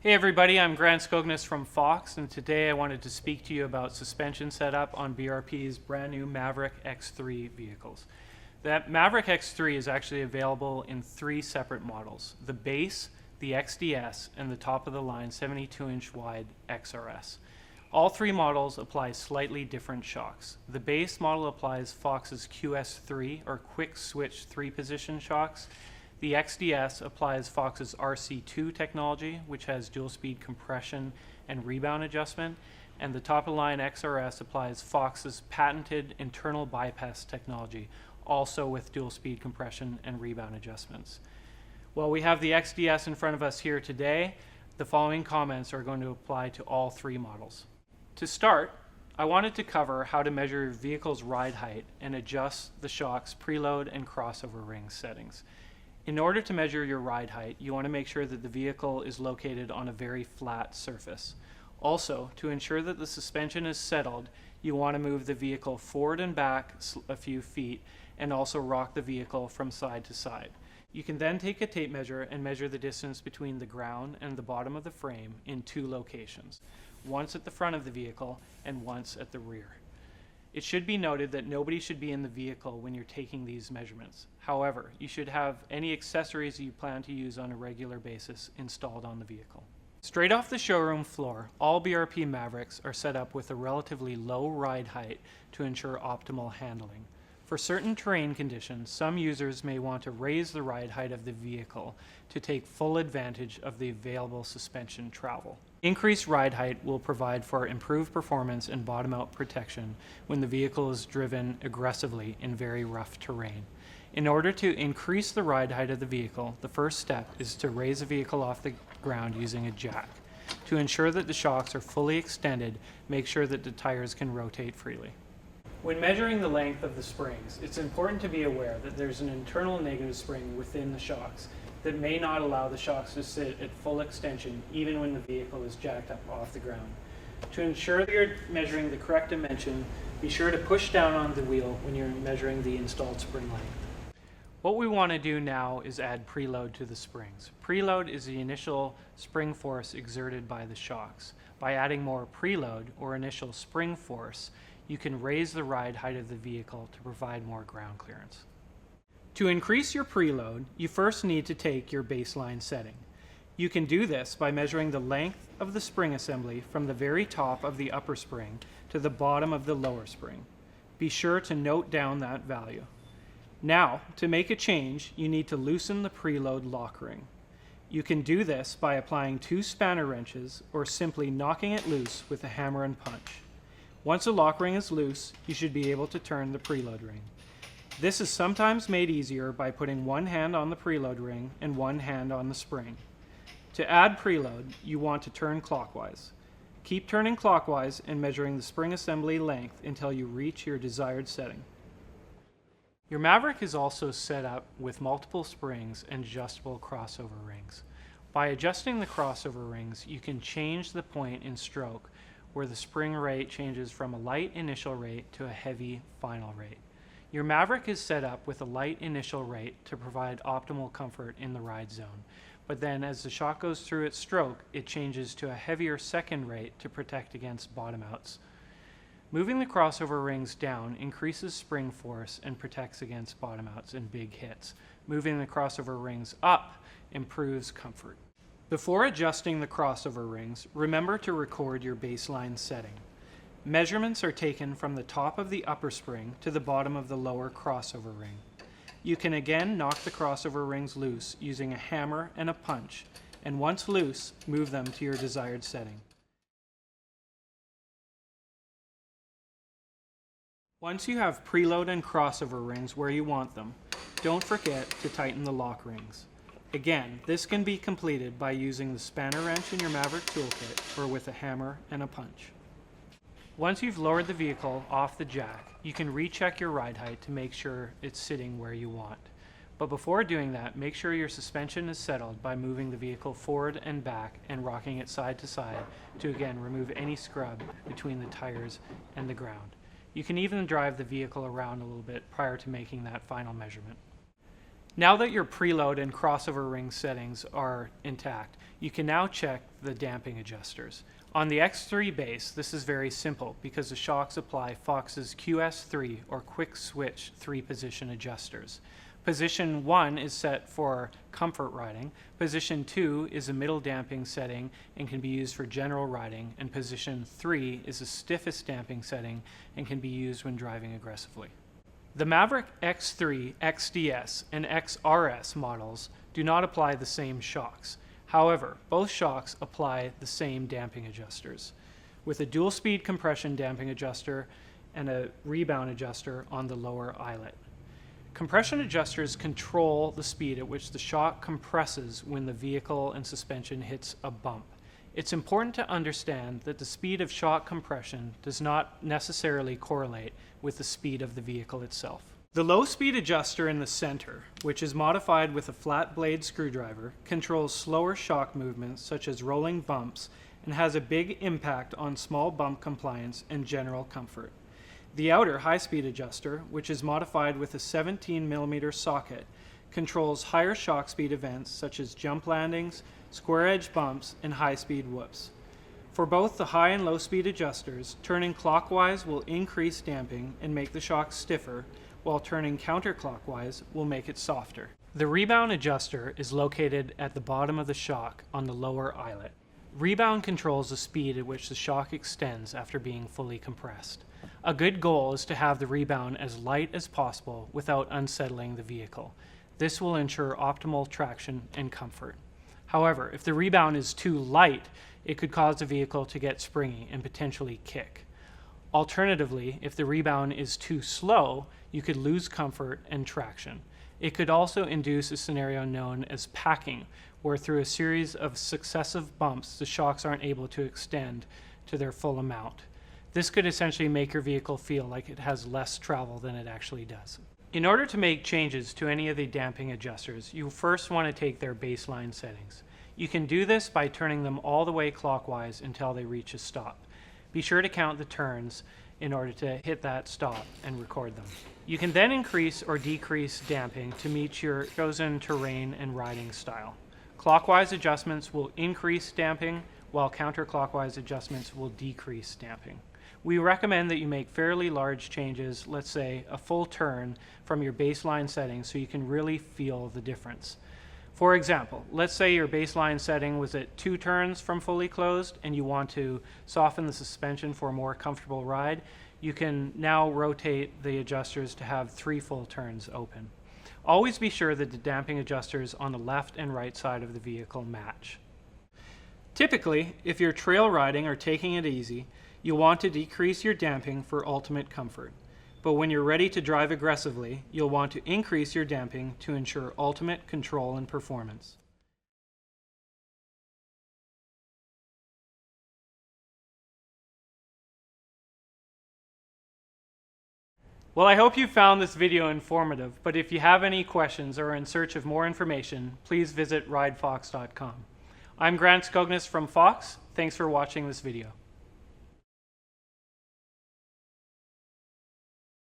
Hey everybody, I'm Grant Skognes from Fox, and today I wanted to speak to you about suspension setup on BRP's brand new Maverick X3 vehicles. That Maverick X3 is actually available in three separate models: the base, the XDS, and the top of the line 72-inch wide XRS. All three models apply slightly different shocks. The base model applies Fox's QS3 or quick switch 3-position shocks. The XDS applies Fox's RC2 technology, which has dual speed compression and rebound adjustment, and the top-of-the-line XRS applies Fox's patented internal bypass technology, also with dual speed compression and rebound adjustments. While we have the XDS in front of us here today, the following comments are going to apply to all three models. To start, I wanted to cover how to measure your vehicle's ride height and adjust the shock's preload and crossover ring settings. In order to measure your ride height, you want to make sure that the vehicle is located on a very flat surface. Also, to ensure that the suspension is settled, you want to move the vehicle forward and back a few feet and also rock the vehicle from side to side. You can then take a tape measure and measure the distance between the ground and the bottom of the frame in two locations, once at the front of the vehicle and once at the rear. It should be noted that nobody should be in the vehicle when you're taking these measurements. However, you should have any accessories you plan to use on a regular basis installed on the vehicle. Straight off the showroom floor, all BRP Mavericks are set up with a relatively low ride height to ensure optimal handling. For certain terrain conditions, some users may want to raise the ride height of the vehicle to take full advantage of the available suspension travel. Increased ride height will provide for improved performance and bottom-out protection when the vehicle is driven aggressively in very rough terrain. In order to increase the ride height of the vehicle, the first step is to raise the vehicle off the ground using a jack. To ensure that the shocks are fully extended, make sure that the tires can rotate freely. When measuring the length of the springs, it's important to be aware that there's an internal negative spring within the shocks that may not allow the shocks to sit at full extension even when the vehicle is jacked up off the ground. To ensure that you're measuring the correct dimension, be sure to push down on the wheel when you're measuring the installed spring length. What we want to do now is add preload to the springs. Preload is the initial spring force exerted by the shocks. By adding more preload, or initial spring force, you can raise the ride height of the vehicle to provide more ground clearance. To increase your preload, you first need to take your baseline setting. You can do this by measuring the length of the spring assembly from the very top of the upper spring to the bottom of the lower spring. Be sure to note down that value. Now, to make a change, you need to loosen the preload lock ring. You can do this by applying 2 spanner wrenches or simply knocking it loose with a hammer and punch. Once the lock ring is loose, you should be able to turn the preload ring. This is sometimes made easier by putting one hand on the preload ring and one hand on the spring. To add preload, you want to turn clockwise. Keep turning clockwise and measuring the spring assembly length until you reach your desired setting. Your Maverick is also set up with multiple springs and adjustable crossover rings. By adjusting the crossover rings, you can change the point in stroke where the spring rate changes from a light initial rate to a heavy final rate. Your Maverick is set up with a light initial rate to provide optimal comfort in the ride zone, but then as the shock goes through its stroke, it changes to a heavier second rate to protect against bottom outs. Moving the crossover rings down increases spring force and protects against bottom outs and big hits. Moving the crossover rings up improves comfort. Before adjusting the crossover rings, remember to record your baseline setting. Measurements are taken from the top of the upper spring to the bottom of the lower crossover ring. You can again knock the crossover rings loose using a hammer and a punch, and once loose, move them to your desired setting. Once you have preload and crossover rings where you want them, don't forget to tighten the lock rings. Again, this can be completed by using the spanner wrench in your Maverick toolkit or with a hammer and a punch. Once you've lowered the vehicle off the jack, you can recheck your ride height to make sure it's sitting where you want. But before doing that, make sure your suspension is settled by moving the vehicle forward and back and rocking it side to side to again remove any scrub between the tires and the ground. You can even drive the vehicle around a little bit prior to making that final measurement. Now that your preload and crossover ring settings are intact, you can now check the damping adjusters. On the X3 base, this is very simple because the shocks apply Fox's QS3 or quick switch 3-position adjusters. Position 1 is set for comfort riding, position 2 is a middle damping setting and can be used for general riding, and position 3 is the stiffest damping setting and can be used when driving aggressively. The Maverick X3, XDS, and XRS models do not apply the same shocks. However, both shocks apply the same damping adjusters, with a dual-speed compression damping adjuster and a rebound adjuster on the lower eyelet. Compression adjusters control the speed at which the shock compresses when the vehicle and suspension hits a bump. It's important to understand that the speed of shock compression does not necessarily correlate with the speed of the vehicle itself. The low-speed adjuster in the center, which is modified with a flat blade screwdriver, controls slower shock movements such as rolling bumps and has a big impact on small bump compliance and general comfort. The outer high-speed adjuster, which is modified with a 17mm socket, controls higher shock speed events such as jump landings, square edge bumps, and high-speed whoops. For both the high and low-speed adjusters, turning clockwise will increase damping and make the shock stiffer, while turning counterclockwise will make it softer. The rebound adjuster is located at the bottom of the shock on the lower eyelet. Rebound controls the speed at which the shock extends after being fully compressed. A good goal is to have the rebound as light as possible without unsettling the vehicle. This will ensure optimal traction and comfort. However, if the rebound is too light, it could cause the vehicle to get springy and potentially kick. Alternatively, if the rebound is too slow, you could lose comfort and traction. It could also induce a scenario known as packing, where through a series of successive bumps, the shocks aren't able to extend to their full amount. This could essentially make your vehicle feel like it has less travel than it actually does. In order to make changes to any of the damping adjusters, you first want to take their baseline settings. You can do this by turning them all the way clockwise until they reach a stop. Be sure to count the turns in order to hit that stop and record them. You can then increase or decrease damping to meet your chosen terrain and riding style. Clockwise adjustments will increase damping, while counterclockwise adjustments will decrease damping. We recommend that you make fairly large changes, let's say a full turn from your baseline settings, so you can really feel the difference. For example, let's say your baseline setting was at 2 turns from fully closed and you want to soften the suspension for a more comfortable ride. You can now rotate the adjusters to have 3 full turns open. Always be sure that the damping adjusters on the left and right side of the vehicle match. Typically, if you're trail riding or taking it easy, you'll want to decrease your damping for ultimate comfort. But when you're ready to drive aggressively, you'll want to increase your damping to ensure ultimate control and performance. Well, I hope you found this video informative, but if you have any questions or are in search of more information, please visit ridefox.com. I'm Grant Scognes from Fox. Thanks for watching this video.